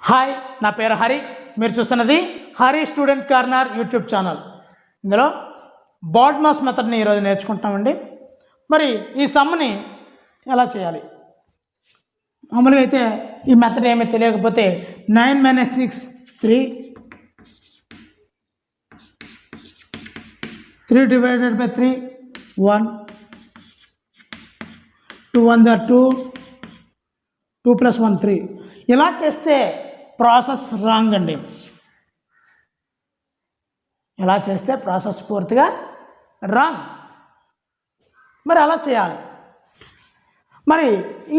Hi, నా పేరు హరి. మీరు చూస్తున్నది Hari student corner YouTube channel. ఇందులో బాడ్మాస్ మెథడ్ని ఈరోజు నేర్చుకుంటామండి. మరి ఈ సమ్ని ఎలా చేయాలి? మామూలుగా అయితే ఈ మెథడ్ ఏమీ తెలియకపోతే 9 - 6 3 divided by 3 1 2 1 are 2 2 + 1 3 ఇలా చేస్తే ప్రాసెస్ రాంగ్ అండి. ఇలా చేస్తే ప్రాసెస్ పూర్తిగా రాంగ్. మరి అలా చేయాలి. మరి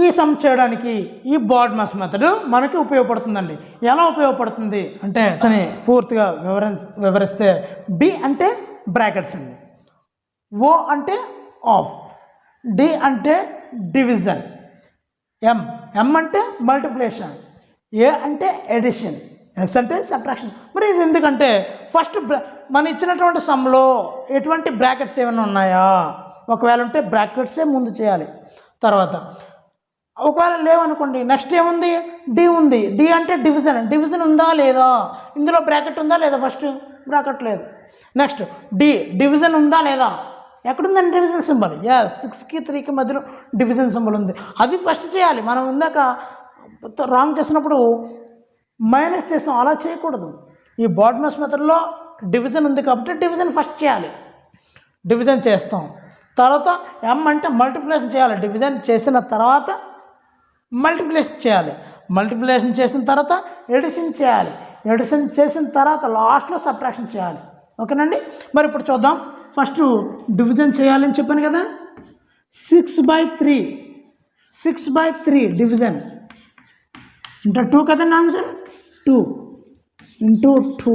ఈ సమ్ చేయడానికి ఈ బాడ్మాస్ మెథడ్ మనకి ఉపయోగపడుతుందండి. ఎలా ఉపయోగపడుతుంది అంటే పూర్తిగా వివరిస్తే బి అంటే బ్రాకెట్స్ అండి, ఓ అంటే ఆఫ్, డి అంటే డివిజన్, ఎం అంటే మల్టిప్లికేషన్, ఏ అంటే ఎడిషన్, ఎస్ అంటే సబ్ట్రాక్షన్. మరి ఇది ఎందుకంటే ఫస్ట్ మన ఇచ్చినటువంటి సమ్లో ఎటువంటి బ్రాకెట్స్ ఏమైనా ఉన్నాయా, ఒకవేళ ఉంటే బ్రాకెట్సే ముందు చేయాలి. తర్వాత ఒకవేళ లేవనుకోండి, నెక్స్ట్ ఏముంది, డి ఉంది. డి అంటే డివిజన్ ఉందా లేదా, ఇందులో బ్రాకెట్ ఉందా లేదా, ఫస్ట్ బ్రాకెట్ లేదు. నెక్స్ట్ డి డివిజన్ ఉందా లేదా, ఎక్కడుందండి డివిజన్ సింబల్, 6కి 3కి మధ్యలో డివిజన్ సింబల్ ఉంది, అది ఫస్ట్ చేయాలి. మనం ఇందాక రాంగ్ చేసినప్పుడు మైనస్ చేసాం, అలా చేయకూడదు. ఈ బాడ్మాస్ మెథడ్లో డివిజన్ ఉంది కాబట్టి డివిజన్ ఫస్ట్ చేయాలి. డివిజన్ చేస్తాం, తర్వాత ఎం అంటే మల్టిప్లికేషన్ చేయాలి. డివిజన్ చేసిన తర్వాత మల్టిప్లికేషన్ చేయాలి. మల్టిప్లికేషన్ చేసిన తర్వాత ఎడిషన్ చేయాలి. ఎడిషన్ చేసిన తర్వాత లాస్ట్లో సబ్ట్రాక్షన్ చేయాలి. ఓకేనండి. మరి ఇప్పుడు చూద్దాం. ఫస్ట్ డివిజన్ చేయాలని చెప్పాను కదా. 6/3 డివిజన్ ఇంటూ 2 కదండి ఆన్సర్. 2 × 2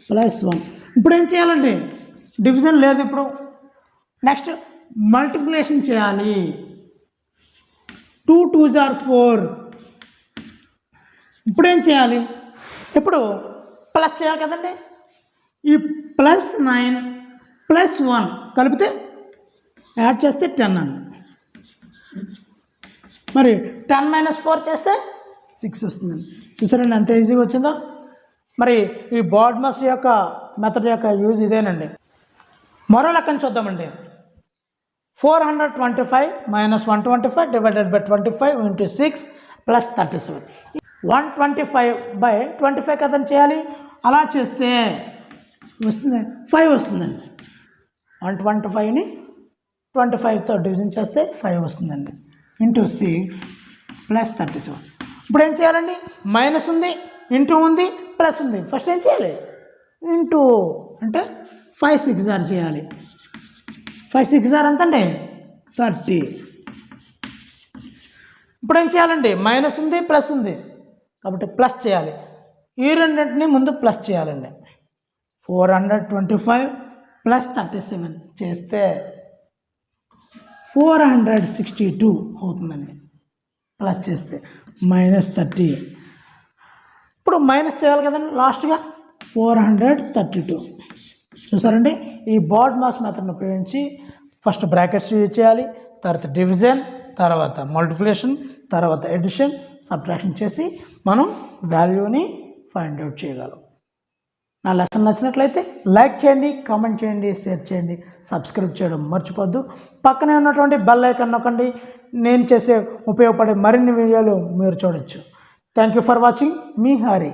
+ 1. ఇప్పుడు ఏం చేయాలండి, డివిజన్ లేదు ఇప్పుడు. నెక్స్ట్ మల్టిప్లికేషన్ చేయాలి. 2 × 2 = 4. ఇప్పుడు ఏం చేయాలి, ఇప్పుడు ప్లస్ చేయాలి కదండి. ఈ +9 + 1 కలిపితే యాడ్ చేస్తే 10 అని. మరి 10 - 4 చేస్తే 6 వస్తుందండి. చూసారండి ఎంత ఈజీగా వచ్చిందో. మరి ఈ బాడ్మాస్ యొక్క మెథడ్ యొక్క యూజ్ ఇదేనండి. మరో లెక్కను చూద్దామండి. 425 - 125 divided by 25 × 6 + 37. 125/25 కదని చేయాలి. అలా చేస్తే వస్తుంది 5 వస్తుందండి. 125ని 25తో డివిజన్ చేస్తే 5 వస్తుందండి. × 6 + 37. ఇప్పుడు ఏం చేయాలండి, మైనస్ ఉంది, ఇంటూ ఉంది, ప్లస్ ఉంది. ఫస్ట్ ఏం చేయాలి, ఇంటూ అంటే 5 × 6 చేయాలి. 5 × 6 ఎంతండి, 30. ఇప్పుడు ఏం చేయాలండి, మైనస్ ఉంది, ప్లస్ ఉంది కాబట్టి ప్లస్ చేయాలి. ఈ రెండింటిని ముందు ప్లస్ చేయాలండి. 425 + 37 చేస్తే 462 అవుతుందండి. ప్లస్ చేస్తే -30. ఇప్పుడు మైనస్ చేయాలి కదండి లాస్ట్గా, 432. చూసారండి, ఈ బాడ్మాస్ మెథడ్ని ఉపయోగించి ఫస్ట్ బ్రాకెట్స్ యూజ్ చేయాలి, తర్వాత డివిజన్, తర్వాత మల్టిప్లికేషన్, తర్వాత ఎడిషన్, సబ్ట్రాక్షన్ చేసి మనం వాల్యూని ఫైండ్ అవుట్ చేయగలం. నా లెసన్ నచ్చినట్లయితే లైక్ చేయండి, కామెంట్ చేయండి, షేర్ చేయండి, సబ్స్క్రైబ్ చేయడం మర్చిపోద్దు. పక్కనే ఉన్నటువంటి బెల్ ఐకాన్ నొక్కండి. నేను చేసే ఉపయోగపడే మరిన్ని వీడియోలు మీరు చూడొచ్చు. Thank you for watching. Me Hari.